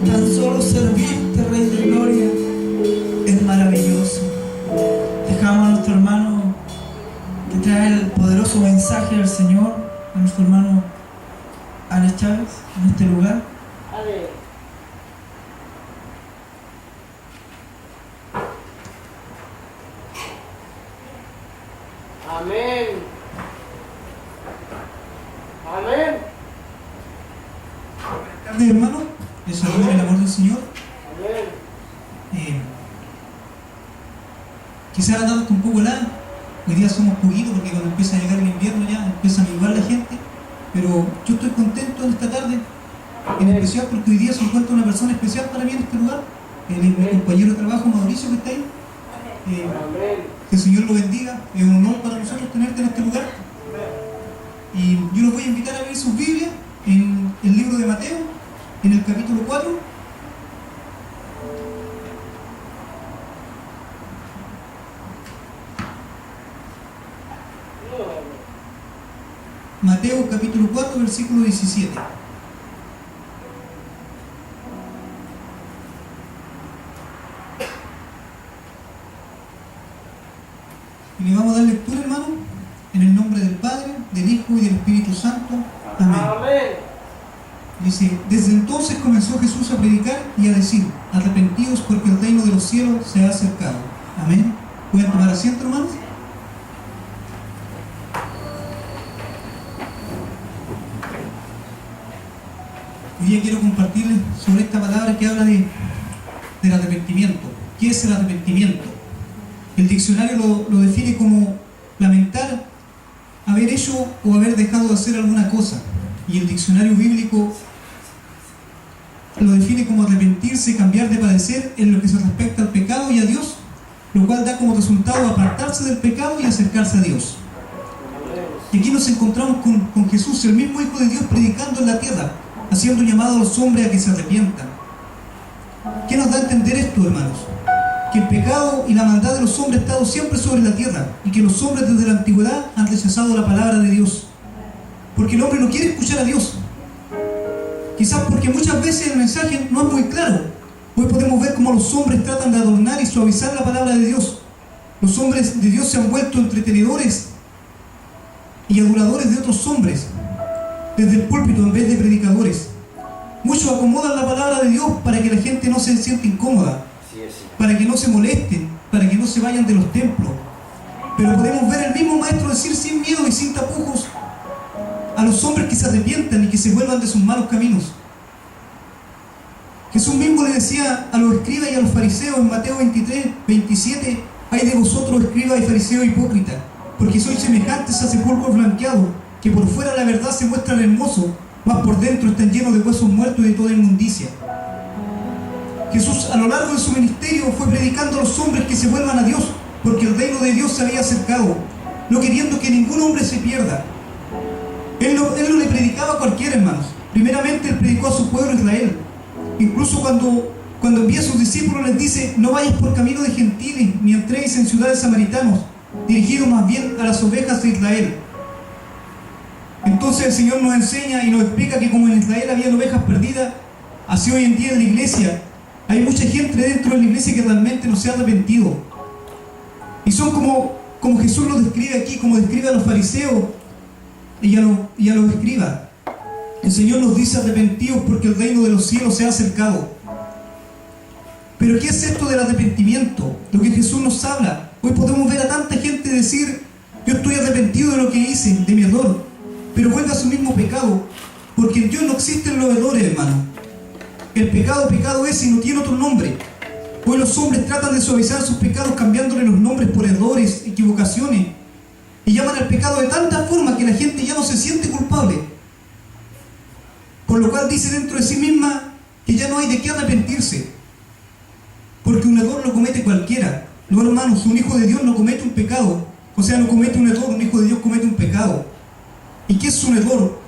Tan solo servirte, Rey de Gloria, es maravilloso. Dejamos a nuestro hermano que trae el poderoso mensaje del Señor, a nuestro hermano Alex Chávez, en este lugar. Amén. Amén. Buenas tardes, hermano. Les saludo en el amor del Señor. Amén. Quizás andamos un poco helado. Hoy día somos poquitos porque cuando empieza a llegar el invierno ya empieza a migrar la gente. Pero yo estoy contento en esta tarde, en especial porque hoy día se encuentra una persona especial para mí en este lugar. Mi compañero de trabajo, Mauricio, que está ahí. Que el Señor lo bendiga. Es un honor para nosotros tenerte en este lugar. Y yo los voy a invitar a ver sus Biblias en el libro de Mateo, en el capítulo 4. Mateo capítulo 4, versículo 17. Y le vamos a dar lectura, hermano, en el nombre del Padre, del Hijo y del Espíritu Santo. Amén. Amén. Dice: desde entonces comenzó Jesús a predicar y a decir: arrepentidos porque el reino de los cielos se ha acercado. Amén. ¿Pueden tomar asiento, hermanos? Hoy día quiero compartirles sobre esta palabra que habla del arrepentimiento. ¿Qué es el arrepentimiento? El diccionario lo define como lamentar haber hecho o haber dejado de hacer alguna cosa. Y el diccionario bíblico lo define como arrepentirse, cambiar de parecer en lo que se respecta al pecado y a Dios, lo cual da como resultado apartarse del pecado y acercarse a Dios. Y aquí nos encontramos con Jesús, el mismo Hijo de Dios, predicando en la tierra, haciendo un llamado a los hombres a que se arrepientan. ¿Qué nos da a entender esto, hermanos? Que el pecado y la maldad de los hombres ha estado siempre sobre la tierra y que los hombres desde la antigüedad han rechazado la palabra de Dios. Porque el hombre no quiere escuchar a Dios. Quizás porque muchas veces el mensaje no es muy claro. Hoy podemos ver cómo los hombres tratan de adornar y suavizar la palabra de Dios. Los hombres de Dios se han vuelto entretenedores y adoradores de otros hombres desde el púlpito en vez de predicadores. Muchos acomodan la palabra de Dios para que la gente no se sienta incómoda, para que no se molesten, para que no se vayan de los templos. Pero podemos ver el mismo maestro decir sin miedo y sin tapujos a los hombres que se arrepientan y que se vuelvan de sus malos caminos. Jesús mismo le decía a los escribas y a los fariseos en Mateo 23, 27: ay de vosotros, escribas y fariseos hipócritas, porque sois semejantes a sepulcros blanqueados, que por fuera la verdad se muestran hermosos, mas por dentro están llenos de huesos muertos y de toda inmundicia. Jesús a lo largo de su ministerio fue predicando a los hombres que se vuelvan a Dios, porque el reino de Dios se había acercado, no queriendo que ningún hombre se pierda. Él no le predicaba a cualquiera, hermanos. Primeramente Él predicó a su pueblo Israel. Incluso cuando envía a sus discípulos les dice: no vayáis por camino de gentiles, ni entréis en ciudades samaritanos, dirigidos más bien a las ovejas de Israel. Entonces el Señor nos enseña y nos explica que como en Israel había ovejas perdidas, así hoy en día en la iglesia hay mucha gente dentro de la iglesia que realmente no se ha arrepentido. Y son como Jesús lo describe aquí, como describe a los fariseos y a los escribas. El Señor nos dice: arrepentidos porque el reino de los cielos se ha acercado. Pero ¿qué es esto del arrepentimiento? Lo que Jesús nos habla. Hoy podemos ver a tanta gente decir: yo estoy arrepentido de lo que hice, de mi error, pero vuelve a su mismo pecado, porque en Dios no existen los errores, hermano. El pecado, pecado es y no tiene otro nombre. Hoy los hombres tratan de suavizar sus pecados cambiándole los nombres por errores, equivocaciones, y llaman al pecado de tanta forma que la gente ya no se siente culpable, por lo cual dice dentro de sí misma que ya no hay de qué arrepentirse, porque un error lo comete cualquiera. No, hermanos, un hijo de Dios no comete un pecado, o sea, no comete un error. Un hijo de Dios comete un pecado. ¿Y qué es un error?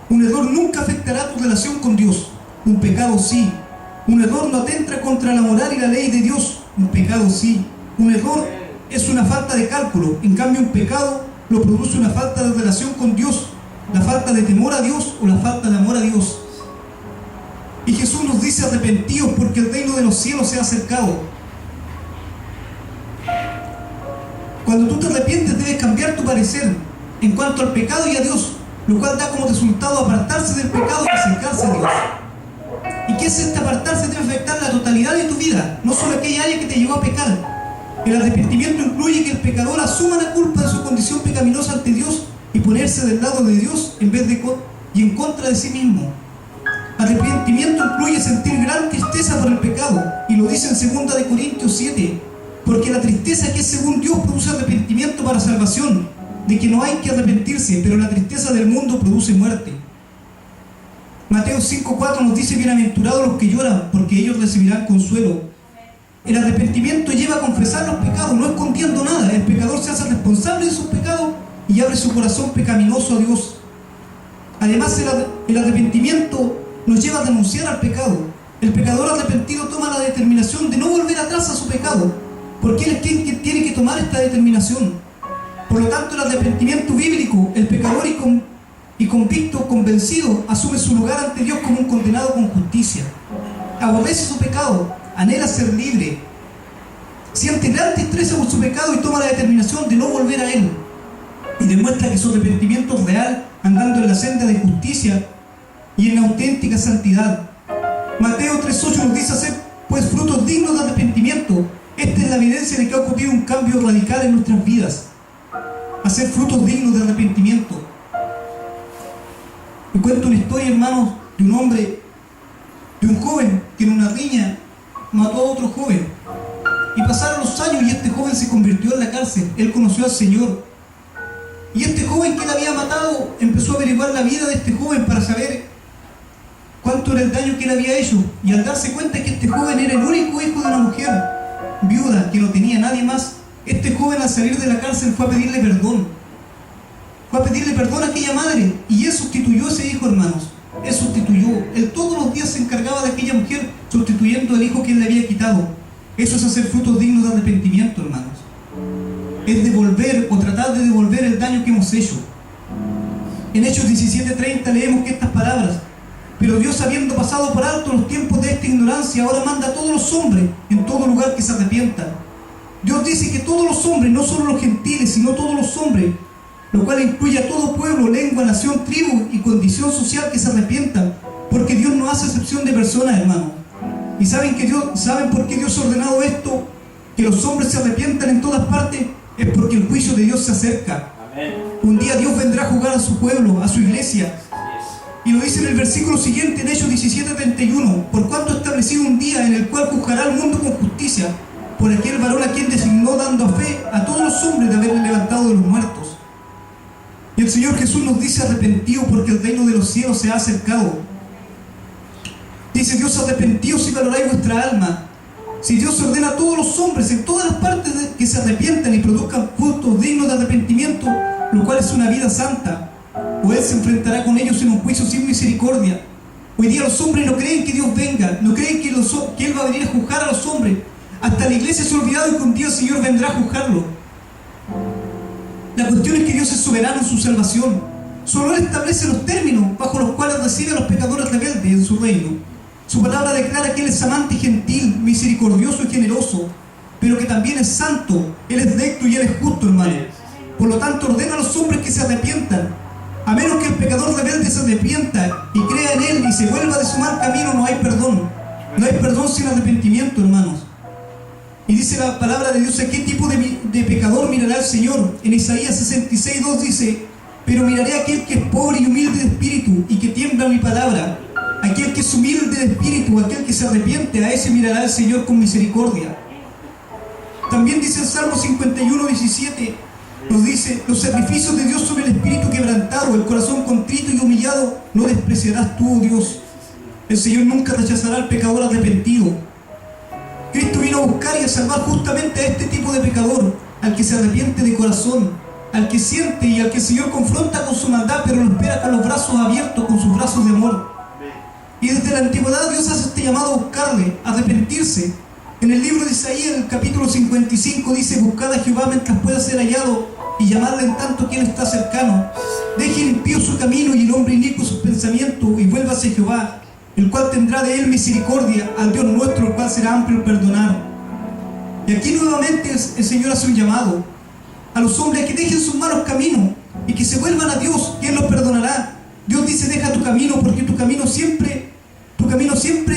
Un error nunca afectará tu relación con Dios. Un pecado sí. Un error no atenta contra la moral y la ley de Dios. Un pecado sí. Un error es una falta de cálculo. En cambio, un pecado lo produce una falta de relación con Dios, la falta de temor a Dios o la falta de amor a Dios. Y Jesús nos dice dice arrepentidos porque el reino de los cielos se ha acercado. Cuando tú te arrepientes debes cambiar tu parecer en cuanto al pecado y a Dios, lo cual da como resultado apartarse del pecado y acercarse a Dios. ¿Y qué es este apartarse? Debe afectar la totalidad de tu vida, no solo aquella área que te llevó a pecar. El arrepentimiento incluye que el pecador asuma la culpa de su condición pecaminosa ante Dios y ponerse del lado de Dios en vez de y en contra de sí mismo. Arrepentimiento incluye sentir gran tristeza por el pecado, y lo dice en 2 Corintios 7, porque la tristeza que es según Dios produce arrepentimiento para salvación, de que no hay que arrepentirse, pero la tristeza del mundo produce muerte. Mateo 5:4 nos dice: bienaventurados los que lloran, porque ellos recibirán consuelo. El arrepentimiento lleva a confesar los pecados, no escondiendo nada. El pecador se hace responsable de sus pecados y abre su corazón pecaminoso a Dios. Además, el arrepentimiento nos lleva a denunciar al pecado. El pecador arrepentido toma la determinación de no volver atrás a su pecado, porque él es quien tiene que tomar esta determinación. Por lo tanto, el arrepentimiento bíblico, el pecador y convicto, convencido, asume su lugar ante Dios como un condenado con justicia. Aborrece su pecado, anhela ser libre, siente gran tristeza por su pecado y toma la determinación de no volver a él. Y demuestra que su arrepentimiento es real, andando en la senda de justicia y en auténtica santidad. Mateo 3:8 nos dice: hacer pues frutos dignos de arrepentimiento. Esta es la evidencia de que ha ocurrido un cambio radical en nuestras vidas. Hacer frutos dignos de arrepentimiento. Me cuento una historia, hermanos, de un hombre, de un joven que en una riña mató a otro joven. Y pasaron los años y este joven se convirtió en la cárcel. Él conoció al Señor. Y este joven que él había matado empezó a averiguar la vida de este joven para saber cuánto era el daño que él había hecho. Y al darse cuenta que este joven era el único hijo de una mujer viuda que no tenía nadie más, este joven al salir de la cárcel fue a pedirle perdón. Fue a pedirle perdón a aquella madre. Y él sustituyó a ese hijo, hermanos. Él sustituyó. Él todos los días se encargaba de aquella mujer, sustituyendo al hijo que él le había quitado. Eso es hacer frutos dignos de arrepentimiento, hermanos. Es devolver o tratar de devolver el daño que hemos hecho. En Hechos 17:30 leemos que estas palabras: pero Dios, habiendo pasado por alto los tiempos de esta ignorancia, ahora manda a todos los hombres en todo lugar que se arrepientan. Dios dice que todos los hombres, no solo los gentiles, sino todos los hombres, lo cual incluye a todo pueblo, lengua, nación, tribu y condición social, que se arrepientan, porque Dios no hace excepción de personas, hermanos. ¿Y saben por qué Dios ha ordenado esto? Que los hombres se arrepientan en todas partes. Es porque el juicio de Dios se acerca. Amén. Un día Dios vendrá a juzgar a su pueblo, a su iglesia. Y lo dice en el versículo siguiente, en Hechos 17:31: por cuanto ha establecido un día en el cual juzgará al mundo con justicia, por aquel varón a quien designó, dando fe a todos los hombres de haberle levantado de los muertos. Y el Señor Jesús nos dice: arrepentidos porque el reino de los cielos se ha acercado. Dice Dios: arrepentidos si valoráis vuestra alma. Si Dios ordena a todos los hombres en todas las partes que se arrepientan y produzcan frutos dignos de arrepentimiento, lo cual es una vida santa, o Él se enfrentará con ellos en un juicio sin misericordia. Hoy día los hombres no creen que Dios venga, no creen que Él va a venir a juzgar a los hombres. Hasta la iglesia se ha olvidado que un día el Señor vendrá a juzgarlo. La cuestión es que Dios es soberano en su salvación. Solo Él establece los términos bajo los cuales recibe a los pecadores rebeldes en su reino. Su palabra declara que Él es amante y gentil, misericordioso y generoso, pero que también es santo. Él es recto y Él es justo, hermano. Por lo tanto, ordena a los hombres que se arrepientan. A menos que el pecador rebelde se arrepienta y crea en Él y se vuelva de su mal camino, no hay perdón. No hay perdón sin arrepentimiento, hermanos. Y dice la palabra de Dios: ¿a qué tipo de pecador mirará el Señor? En Isaías 66:2 dice: pero miraré a aquel que es pobre y humilde de espíritu y que tiembla mi palabra. Aquel que es humilde de espíritu, aquel que se arrepiente, a ese mirará el Señor con misericordia. También dice el Salmo 51:17, nos dice: los sacrificios de Dios son el espíritu quebrantado, el corazón contrito y humillado no despreciarás tú, oh Dios. El Señor nunca rechazará al pecador arrepentido. Cristo vino a buscar y a salvar justamente a este tipo de pecador, al que se arrepiente de corazón, al que siente y al que el Señor confronta con su maldad, pero lo espera con los brazos abiertos, con sus brazos de amor. Y desde la antigüedad Dios hace este llamado a buscarle, a arrepentirse. En el libro de Isaías, en el capítulo 55, dice: buscad a Jehová mientras pueda ser hallado, y llamadle en tanto que Él está cercano. Deje impío su camino y el hombre inicuo sus pensamientos, y vuélvase a Jehová, el cual tendrá de él misericordia, al Dios nuestro, el cual será amplio en perdonar. Y aquí nuevamente el Señor hace un llamado a los hombres a que dejen sus malos caminos y que se vuelvan a Dios, que Él los perdonará. Dios dice: deja tu camino, porque tu camino siempre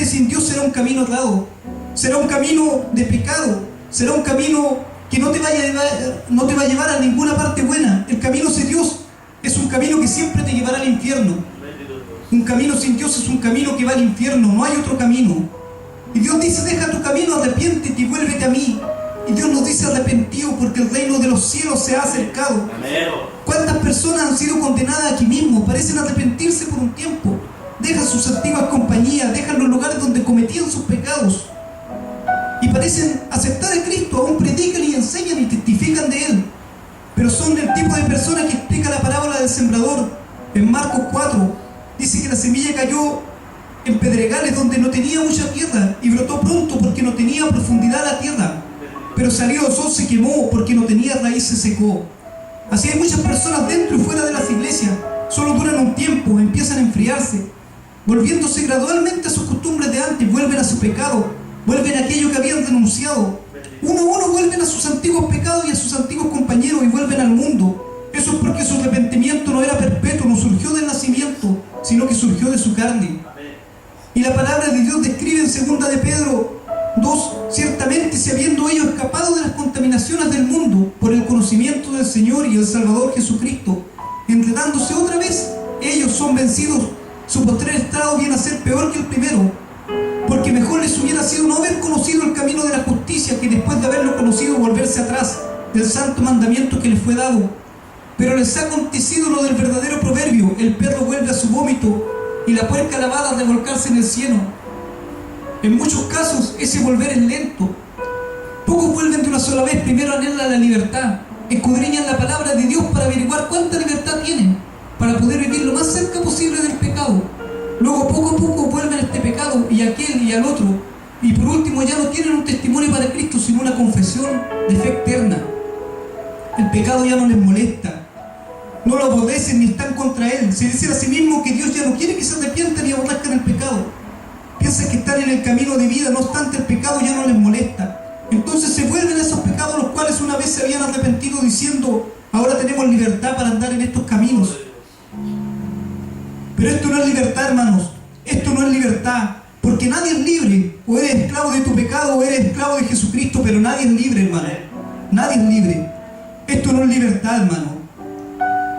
sin Dios será un camino errado, será un camino de pecado, será un camino que no te va a llevar a ninguna parte buena. El camino sin Dios es un camino que siempre te llevará al infierno. Un camino sin Dios es un camino que va al infierno, no hay otro camino. Y Dios dice: deja tu camino, arrepiéntete y vuélvete a mí. Y Dios nos dice: arrepentido, porque el reino de los cielos se ha acercado. ¿Cuántas personas han sido condenadas aquí mismo? Parecen arrepentirse por un tiempo, dejan sus antiguas compañías, dejan los lugares donde cometían sus pecados y parecen aceptar a Cristo, aún predican y enseñan y testifican de Él, pero son el tipo de personas que explica la parábola del sembrador en Marcos 4. Dice que la semilla cayó en pedregales donde no tenía mucha tierra y brotó pronto porque no tenía profundidad la tierra, pero salió el sol, se quemó, porque no tenía raíz, se secó. Así hay muchas personas dentro y fuera de las iglesias, solo duran un tiempo, empiezan a enfriarse, volviéndose gradualmente a sus costumbres de antes, vuelven a su pecado, vuelven a aquello que habían denunciado. Uno a uno vuelven a sus antiguos pecados y a sus antiguos compañeros y vuelven al mundo. Eso es porque su arrepentimiento no era perpetuo, no surgió del nacimiento, sino que surgió de su carne. Y la palabra de Dios describe en 2 de Pedro 2: ciertamente, si habiendo ellos escapado de las contaminaciones del mundo por el conocimiento del Señor y el Salvador Jesucristo, enredándose otra vez, ellos son vencidos. Su postrer estado viene a ser peor que el primero, porque mejor les hubiera sido no haber conocido el camino de la justicia, que después de haberlo conocido volverse atrás del santo mandamiento que les fue dado. Pero les ha acontecido lo del verdadero proverbio: el perro vuelve a su vómito y la puerca lavada a revolcarse en el cieno. En muchos casos ese volver es lento. Pocos vuelven de una sola vez. Primero anhelan la libertad, escudriñan la palabra de Dios para averiguar cuánta libertad tienen, para poder vivir lo más cerca posible del pecado. Luego poco a poco vuelven a este pecado y a aquel y al otro, y por último ya no tienen un testimonio para Cristo, sino una confesión de fe eterna. El pecado ya no les molesta, no lo aborrecen ni están contra él. Se dicen a sí mismo que Dios ya no quiere que se arrepientan ni aborrezcan el pecado. Piensan que están en el camino de vida, no obstante el pecado ya no les molesta. Entonces se vuelven a esos pecados los cuales una vez se habían arrepentido, diciendo: ahora tenemos libertad para andar en estos caminos. Pero esto no es libertad, hermanos. Esto no es libertad, porque nadie es libre. O eres esclavo de tu pecado o eres esclavo de Jesucristo, pero nadie es libre, hermano. Nadie es libre. Esto no es libertad, hermano.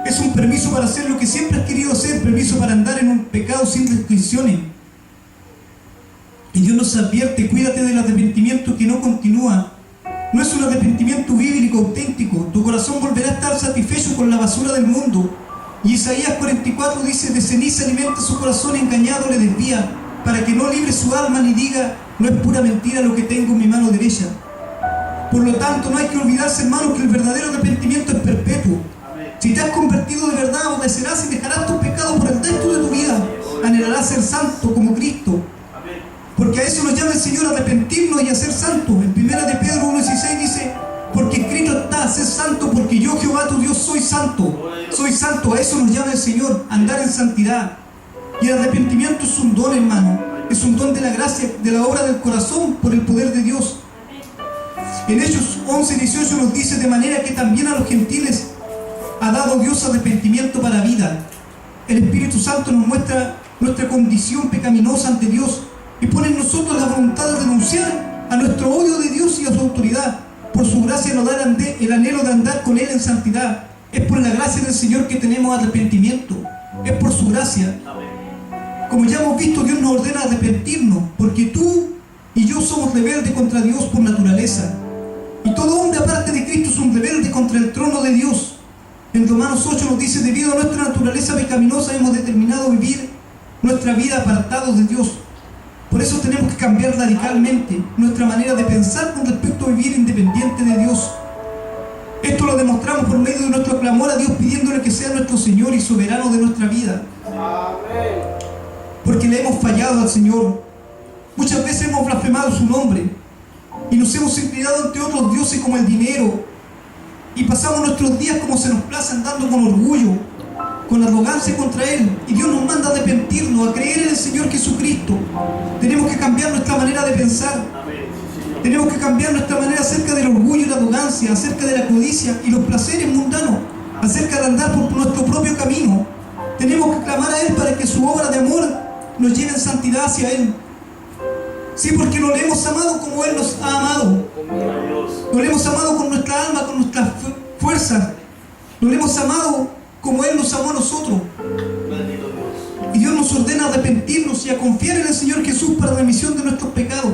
Es un permiso para hacer lo que siempre has querido hacer, permiso para andar en un pecado sin restricciones. Y Dios nos advierte: cuídate del arrepentimiento que no continúa. No es un arrepentimiento bíblico auténtico. Tu corazón volverá a estar satisfecho con la basura del mundo. Y Isaías 44 dice: de ceniza alimenta su corazón, engañado le desvía, para que no libre su alma ni diga: no es pura mentira lo que tengo en mi mano derecha. Por lo tanto, no hay que olvidarse, hermanos, que el verdadero arrepentimiento es perpetuo. Si te has convertido de verdad, obedecerás y dejarás tus pecados por el resto de tu vida. Anhelarás ser santo como Cristo, porque a eso nos llama el Señor, a arrepentirnos y a ser santos. En 1 de Pedro 1:16 dice: porque escrito está: sé santo, porque yo, Jehová tu Dios, soy santo. Soy santo. A eso nos llama el Señor, andar en santidad. Y el arrepentimiento es un don, hermano. Es un don de la gracia, de la obra del corazón, por el poder de Dios. En Hechos 11:18 nos dice: de manera que también a los gentiles ha dado Dios arrepentimiento para vida. El Espíritu Santo nos muestra nuestra condición pecaminosa ante Dios y pone en nosotros la voluntad de renunciar a nuestro odio de Dios y a su autoridad. Por su gracia nos da el anhelo de andar con Él en santidad. Es por la gracia del Señor que tenemos arrepentimiento. Es por su gracia. Como ya hemos visto, Dios nos ordena arrepentirnos, porque tú y yo somos rebeldes contra Dios por naturaleza. Y todo hombre aparte de Cristo es un rebelde contra el trono de Dios. En Romanos 8 nos dice: debido a nuestra naturaleza pecaminosa hemos determinado vivir nuestra vida apartados de Dios. Por eso tenemos que cambiar radicalmente nuestra manera de pensar con respecto a vivir independiente de Dios. Esto lo demostramos por medio de nuestro clamor a Dios, pidiéndole que sea nuestro Señor y soberano de nuestra vida. Amén. Porque le hemos fallado al Señor. Muchas veces hemos blasfemado su nombre y nos hemos inclinado ante otros dioses como el dinero, y pasamos nuestros días como se nos place, andando con orgullo, con arrogancia contra Él. Y Dios nos manda a arrepentirnos, a creer en el Señor Jesucristo, Tenemos que cambiar nuestra manera de pensar. Tenemos que cambiar nuestra manera acerca del orgullo y la arrogancia, acerca de la codicia y los placeres mundanos, acerca de andar por nuestro propio camino. Tenemos que clamar a Él para que su obra de amor nos lleve en santidad hacia Él. Sí, porque no le hemos amado como Él nos ha amado. No le hemos amado con nuestra alma, con nuestras fuerzas. No le hemos amado como Él nos amó a nosotros. Y Dios nos ordena a arrepentirnos y a confiar en el Señor Jesús para la remisión de nuestros pecados.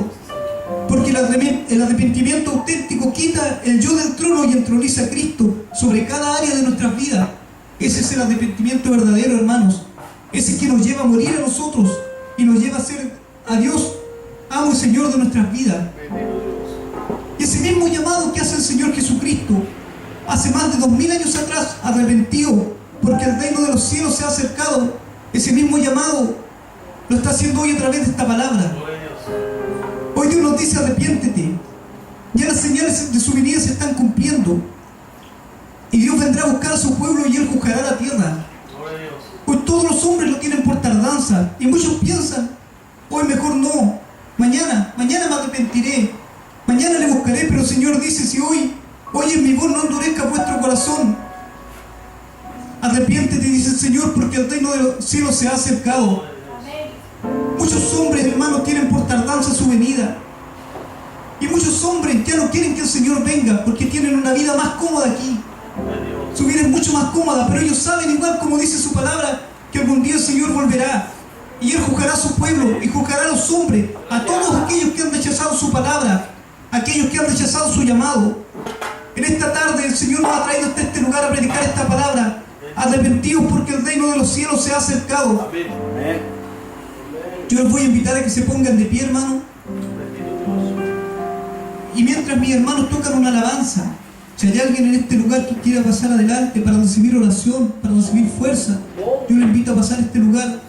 Porque el arrepentimiento auténtico quita el yo del trono y entroniza a Cristo sobre cada área de nuestras vidas. Ese es el arrepentimiento verdadero, hermanos. Ese es que nos lleva a morir a nosotros y nos lleva a ser a Dios amo y Señor de nuestras vidas. Y ese mismo llamado que hace el Señor Jesucristo hace más de 2000 años atrás, arrepentido, porque el reino de los cielos se ha acercado, ese mismo llamado lo está haciendo hoy a través de esta palabra. Hoy Dios nos dice: arrepiéntete. Ya las señales de su venida se están cumpliendo. Y Dios vendrá a buscar a su pueblo y Él juzgará la tierra. Hoy todos los hombres lo tienen por tardanza. Y muchos piensan: hoy mejor no. Mañana me arrepentiré. Mañana le buscaré. Pero el Señor dice: si hoy oyes mi voz, no endurezca vuestro corazón. Arrepiéntete, dice el Señor, porque el reino de los cielos se ha acercado. Muchos hombres, hermanos, tienen por tardanza su venida. Y muchos hombres ya no quieren que el Señor venga porque tienen una vida más cómoda aquí. Su vida es mucho más cómoda, pero ellos saben, igual como dice su palabra, que algún día el Señor volverá y Él juzgará a su pueblo y juzgará a los hombres, a todos aquellos que han rechazado su palabra, aquellos que han rechazado su llamado. En esta tarde el Señor nos ha traído hasta este lugar a predicar esta palabra. Arrepentidos porque el reino de los cielos se ha acercado. Yo les voy a invitar a que se pongan de pie, hermano. Y mientras mis hermanos tocan una alabanza, si hay alguien en este lugar que quiera pasar adelante para recibir oración, para recibir fuerza, yo le invito a pasar a este lugar.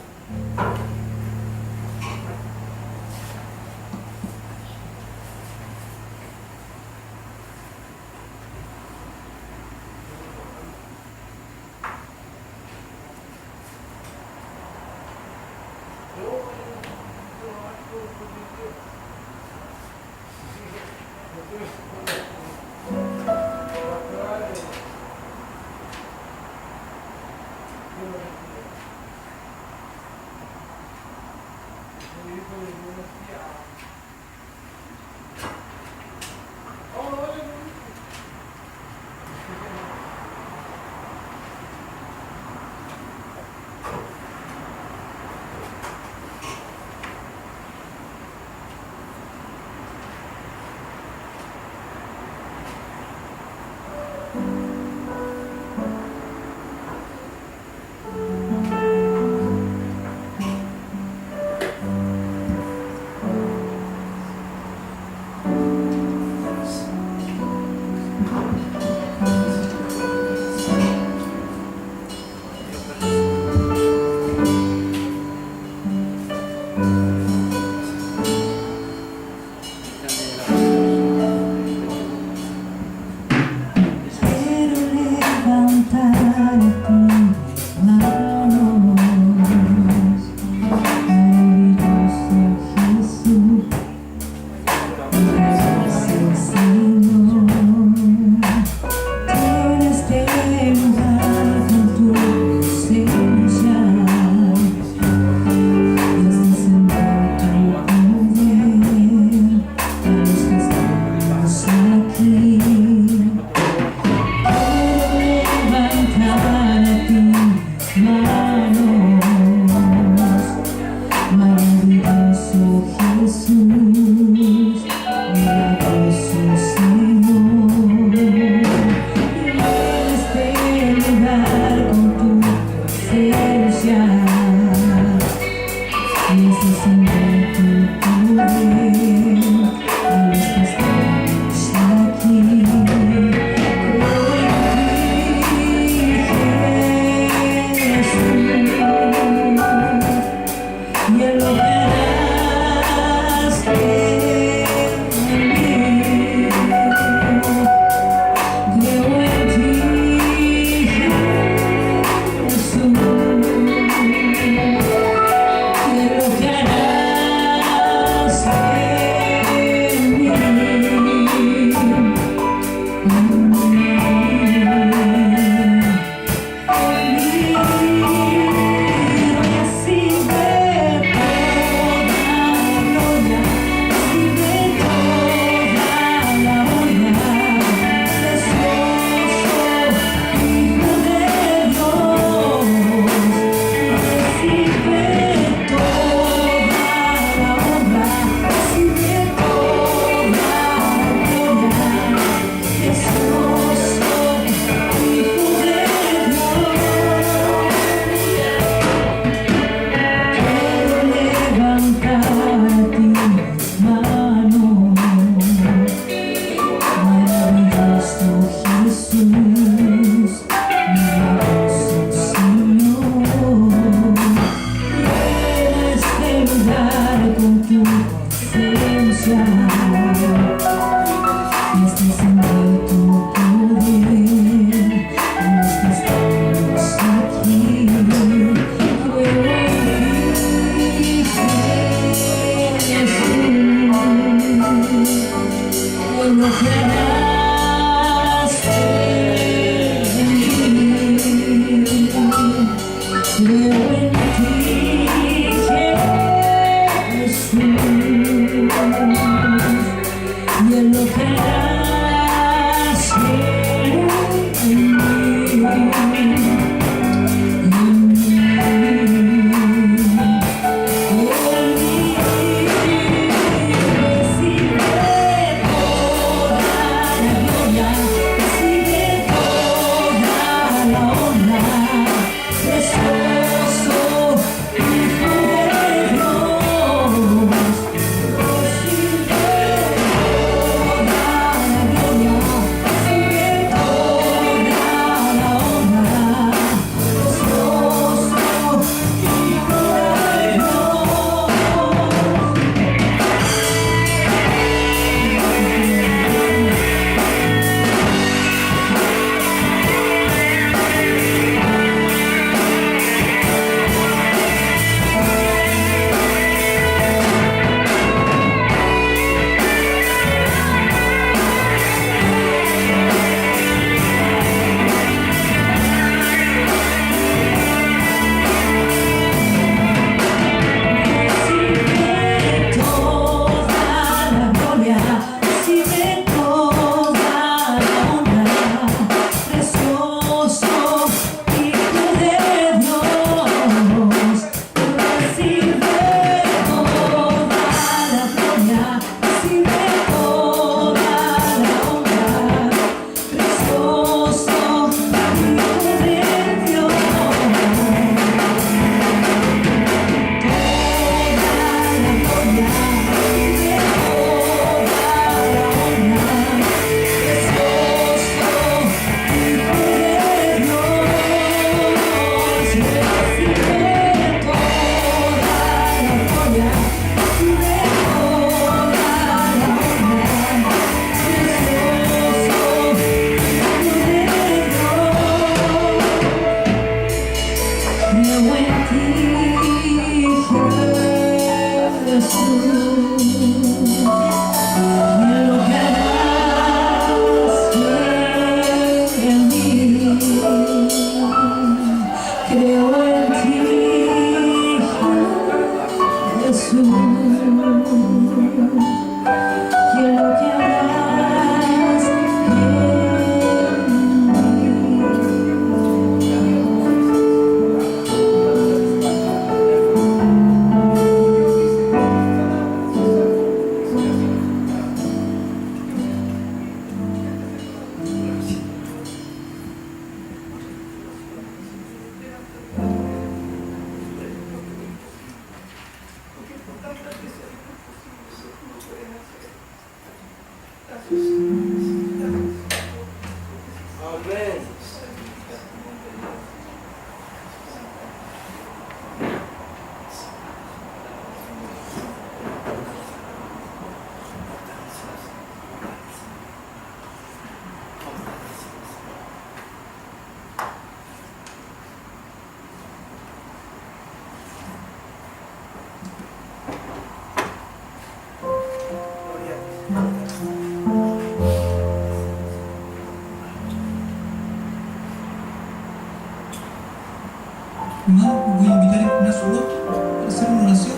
Hermano, voy a invitar a inclinar su rostro para hacer una oración.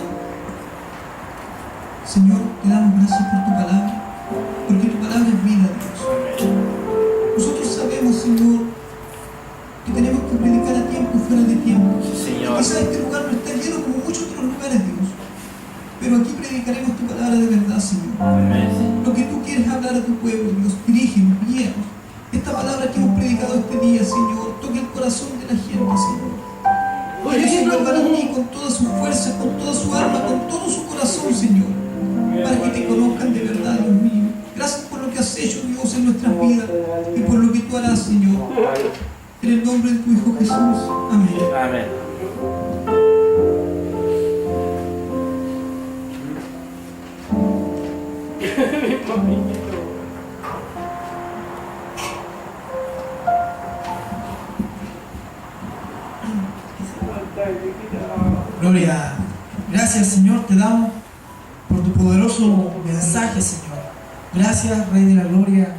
Señor, te damos gracias por tu palabra, porque tu palabra es vida, Dios. Nosotros sabemos, Señor, que tenemos que predicar a tiempo y fuera de tiempo. Señor. Quizás este lugar no está lleno como muchos otros lugares, Dios, pero aquí predicaremos tu palabra de verdad, Señor. Amén. Lo que tú quieres hablar a tu pueblo, Dios, dirígenos, guíanos. Esta palabra que hemos predicado este día, Señor, toque el corazón de la gente, Señor. Que ellos vuelvan a ti con toda su fuerza, con toda su alma, con todo su corazón, Señor, para que te conozcan de verdad, Dios mío. Gracias por lo que has hecho, Dios, en nuestras vidas y por lo que tú harás, Señor. En el nombre de tu Hijo Jesús. Amén. Amén. Mi papito. Gloria. Gracias, Señor, te damos por tu poderoso mensaje, Señor. Gracias, Rey de la Gloria.